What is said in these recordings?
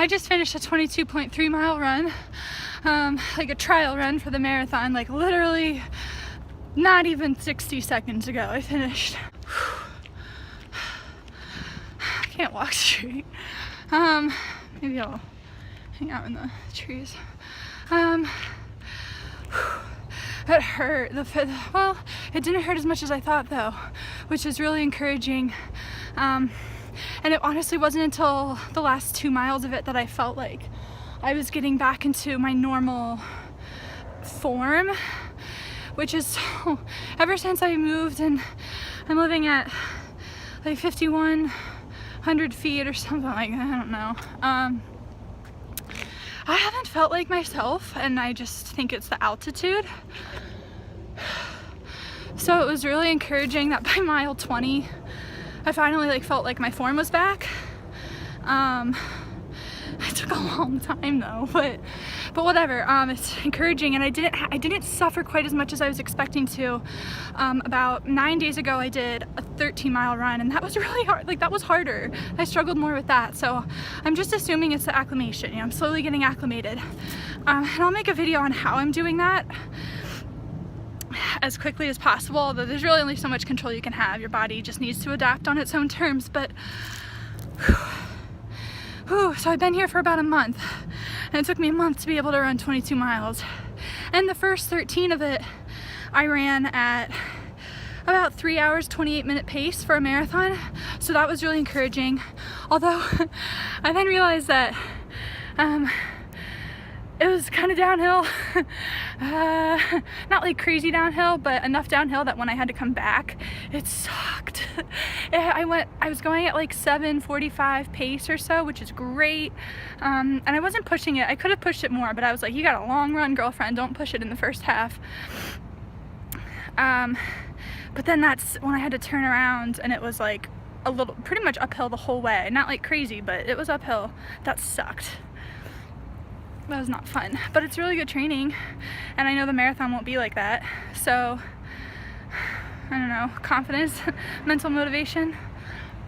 I just finished a 22.3 mile run, like a trial run for the marathon, like literally not even 60 seconds ago I finished. I can't walk straight. Maybe I'll hang out in the trees. It hurt. Well, it didn't hurt as much as I thought though, which is really encouraging. And it honestly wasn't until the last 2 miles of it that I felt like I was getting back into my normal form, which is ever since I moved and I'm living at like 5,100 feet or something like that, I don't know. I haven't felt like myself, and I just think it's the altitude. So it was really encouraging that by mile 20 I finally like felt like my form was back. It took a long time though, but whatever. It's encouraging, and I didn't suffer quite as much as I was expecting to. About 9 days ago I did a 13-mile run, and that was really hard. Like, that was harder. I struggled more with that, so I'm just assuming it's the acclimation. You know, I'm slowly getting acclimated, and I'll make a video on how I'm doing that as quickly as possible, although there's really only so much control you can have. Your body just needs to adapt on its own terms. But so I've been here for about a month, and it took me a month to be able to run 22 miles. And the first 13 of it I ran at about 3 hours 28-minute pace for a marathon, so that was really encouraging. Although I then realized that it was kind of downhill. Not like crazy downhill, but enough downhill that when I had to come back, it sucked. I was going at like 7:45 pace or so, which is great. And I wasn't pushing it. I could have pushed it more, but I was like, you got a long run, girlfriend, don't push it in the first half. But then that's when I had to turn around, and it was like pretty much uphill the whole way. Not like crazy, but it was uphill. That sucked. That was not fun, but it's really good training, and I know the marathon won't be like that, so I don't know, confidence, mental motivation.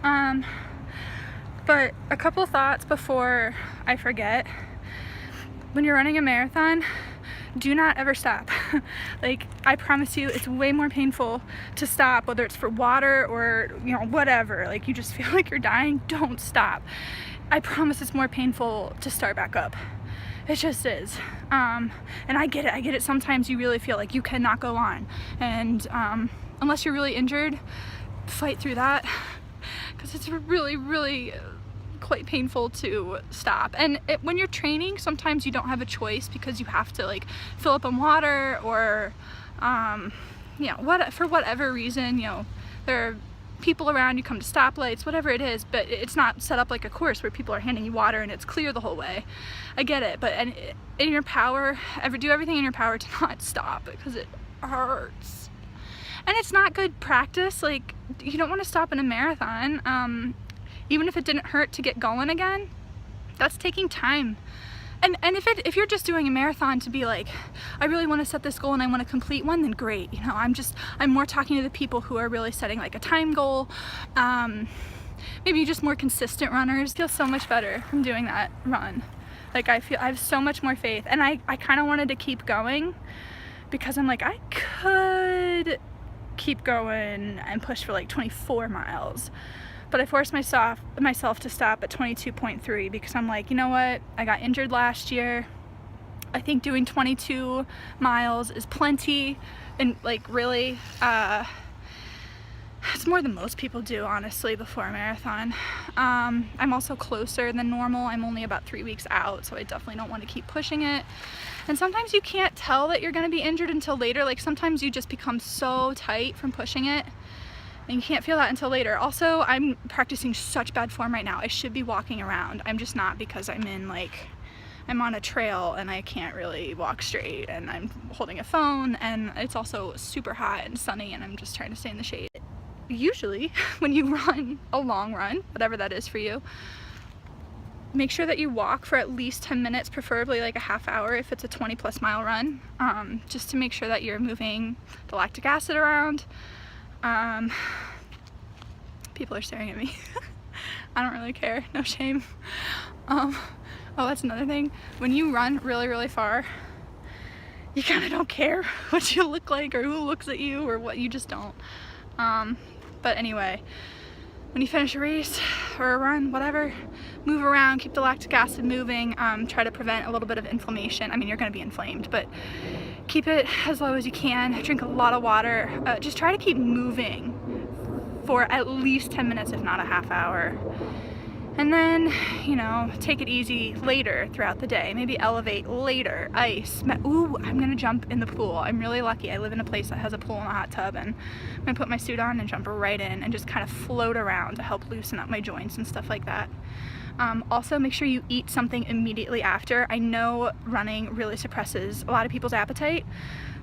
But a couple thoughts before I forget. When you're running a marathon, do not ever stop. Like, I promise you, it's way more painful to stop, whether it's for water or, you know, whatever. Like, you just feel like you're dying, don't stop. I promise it's more painful to start back up. It just is. And I get it. Sometimes you really feel like you cannot go on. And unless you're really injured, fight through that, because it's really, really quite painful to stop. And when you're training, sometimes you don't have a choice, because you have to like fill up on water, or you know, for whatever reason, you know, there are people around, you come to stoplights, whatever it is, but it's not set up like a course where people are handing you water and it's clear the whole way. I get it, but in your power, do everything in your power to not stop, because it hurts. And it's not good practice. Like, you don't want to stop in a marathon, even if it didn't hurt to get going again. That's taking time. And if you're just doing a marathon to be like, I really want to set this goal and I want to complete one, then great. You know, I'm more talking to the people who are really setting like a time goal. Maybe just more consistent runners. Feel so much better from doing that run. Like, I have so much more faith, and I kind of wanted to keep going, because I'm like, I could keep going and push for like 24 miles. But I forced myself to stop at 22.3, because I'm like, you know what? I got injured last year. I think doing 22 miles is plenty, and like really, it's more than most people do, honestly, before a marathon. I'm also closer than normal. I'm only about 3 weeks out, so I definitely don't want to keep pushing it. And sometimes you can't tell that you're going to be injured until later. Like, sometimes you just become so tight from pushing it, and you can't feel that until later. Also, I'm practicing such bad form right now. I should be walking around. I'm just not, because I'm on a trail and I can't really walk straight, and I'm holding a phone, and it's also super hot and sunny, and I'm just trying to stay in the shade. Usually, when you run a long run, whatever that is for you, make sure that you walk for at least 10 minutes, preferably like a half hour if it's a 20+ mile run, just to make sure that you're moving the lactic acid around. People are staring at me. I don't really care, no shame. Oh, that's another thing. When you run really, really far, you kind of don't care what you look like or who looks at you or what, you just don't. But anyway, when you finish a race or a run, whatever, move around, keep the lactic acid moving, try to prevent a little bit of inflammation. I mean, you're gonna be inflamed, but keep it as low as you can. Drink a lot of water. Just try to keep moving for at least 10 minutes, if not a half hour. And then, you know, take it easy later throughout the day. Maybe elevate later, ice. Ooh, I'm gonna jump in the pool. I'm really lucky. I live in a place that has a pool and a hot tub, and I'm gonna put my suit on and jump right in and just kind of float around to help loosen up my joints and stuff like that. Also, make sure you eat something immediately after. I know running really suppresses a lot of people's appetite,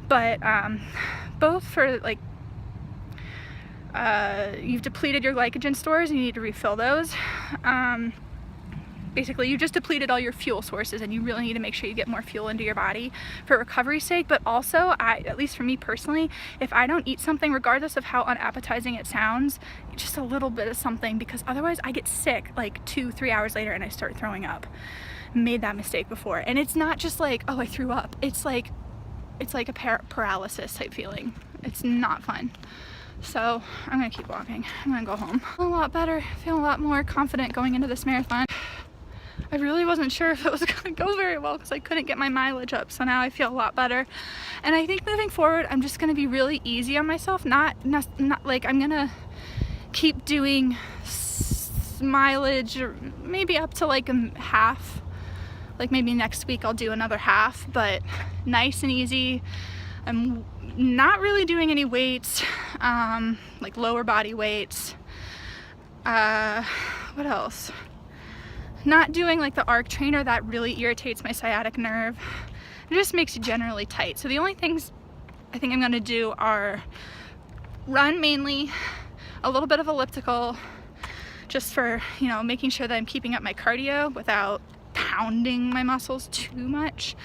but both for like, you've depleted your glycogen stores and you need to refill those. Basically, you just depleted all your fuel sources and you really need to make sure you get more fuel into your body for recovery's sake. But also, at least for me personally, if I don't eat something, regardless of how unappetizing it sounds, just a little bit of something, because otherwise I get sick like 2-3 hours later and I start throwing up. Made that mistake before. And it's not just like, oh, I threw up. It's like a paralysis type feeling. It's not fun. So I'm gonna keep walking. I'm gonna go home. A lot better, feel a lot more confident going into this marathon. I really wasn't sure if it was gonna go very well because I couldn't get my mileage up, so now I feel a lot better. And I think moving forward, I'm just gonna be really easy on myself. Not like I'm gonna keep doing mileage, or maybe up to like a half. Like maybe next week I'll do another half, but nice and easy. I'm not really doing any weights, like lower body weights. What else? Not doing like the arc trainer, that really irritates my sciatic nerve. It just makes you generally tight. So the only things I think I'm gonna do are run mainly, a little bit of elliptical, just for, you know, making sure that I'm keeping up my cardio without pounding my muscles too much.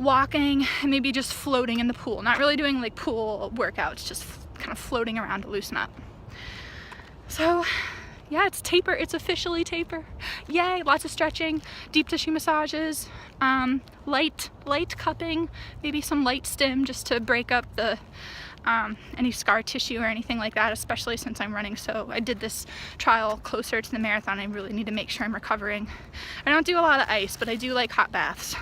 Walking, and maybe just floating in the pool. Not really doing like pool workouts, just kind of floating around to loosen up. So yeah, it's taper. It's officially taper. Yay, lots of stretching, deep tissue massages, light cupping, maybe some light stim just to break up the any scar tissue or anything like that, especially since I'm running. So I did this trial closer to the marathon. I really need to make sure I'm recovering. I don't do a lot of ice, but I do like hot baths.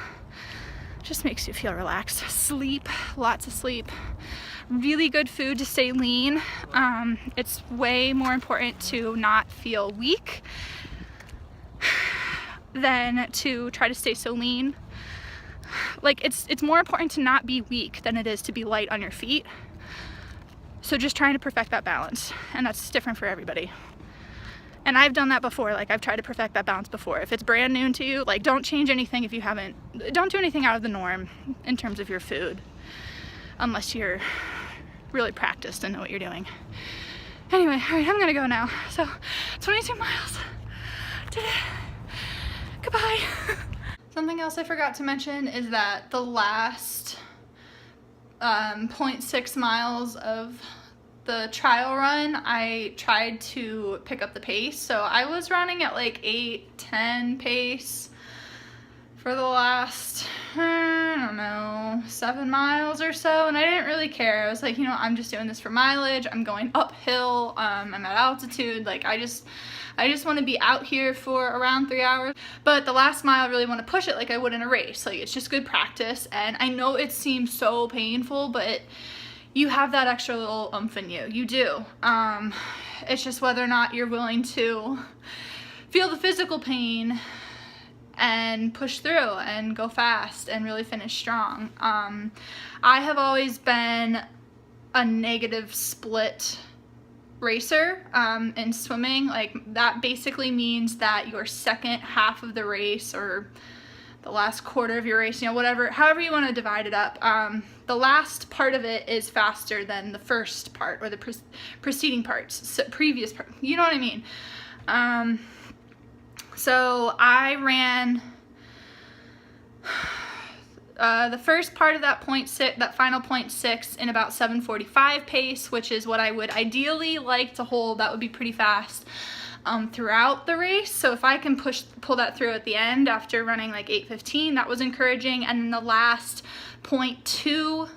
Just makes you feel relaxed. Sleep, lots of sleep. Really good food to stay lean. It's way more important to not feel weak than to try to stay so lean. Like it's more important to not be weak than it is to be light on your feet. So just trying to perfect that balance, and that's different for everybody. And I've done that before. Like, I've tried to perfect that balance before. If it's brand new to you, like, don't change anything if you haven't. Don't do anything out of the norm in terms of your food, unless you're really practiced and know what you're doing. Anyway, all right, I'm gonna go now. So 22 miles. Did it. Goodbye. Something else I forgot to mention is that the last 0.6 miles of the trial run, I tried to pick up the pace. So I was running at like 8-10 pace for the last, I don't know, 7 miles or so, and I didn't really care. I was like, you know, I'm just doing this for mileage. I'm going uphill. I'm at altitude. Like, I just want to be out here for around 3 hours. But the last mile, I really want to push it like I would in a race. Like, it's just good practice. And I know it seems so painful, but you have that extra little oomph in you. You do. It's just whether or not you're willing to feel the physical pain and push through and go fast and really finish strong. I have always been a negative split racer in swimming. Like, that basically means that your second half of the race, or the last quarter of your race, you know, whatever, however you want to divide it up, the last part of it is faster than the first part, or the preceding parts, so previous part, you know what I mean? So I ran the first part of that final 0.6 in about 7:45 pace, which is what I would ideally like to hold. That would be pretty fast. throughout the race. So if I can pull that through at the end after running like 8:15, that was encouraging. And then the last 0.2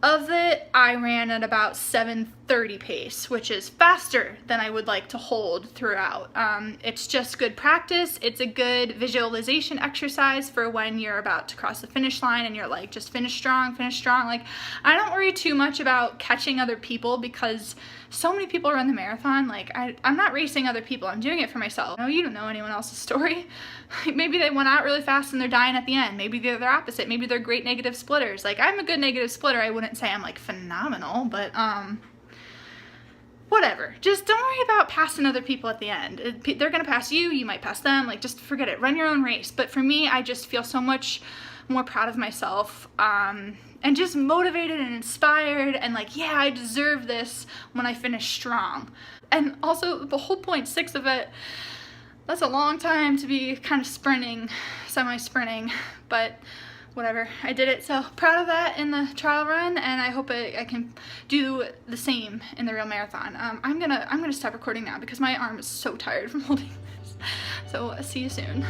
of it, I ran at about 7:30 pace, which is faster than I would like to hold throughout. It's just good practice. It's a good visualization exercise for when you're about to cross the finish line and you're like, just finish strong, finish strong. Like, I don't worry too much about catching other people because so many people run the marathon. Like, I'm not racing other people. I'm doing it for myself. No, you don't know anyone else's story. Maybe they went out really fast and they're dying at the end. Maybe they're the opposite. Maybe they're great negative splitters. Like, I'm a good negative splitter. I wouldn't say I'm like phenomenal, but whatever. Just don't worry about passing other people at the end. They're gonna pass you, you might pass them. Like, just forget it. Run your own race. But for me, I just feel so much more proud of myself, and just motivated and inspired, and like, yeah, I deserve this when I finish strong. And also the whole 0.6 of it, that's a long time to be kind of sprinting, semi-sprinting, but whatever, I did it. So proud of that in the trial run, and I hope I can do the same in the real marathon. I'm gonna stop recording now because my arm is so tired from holding this. So see you soon.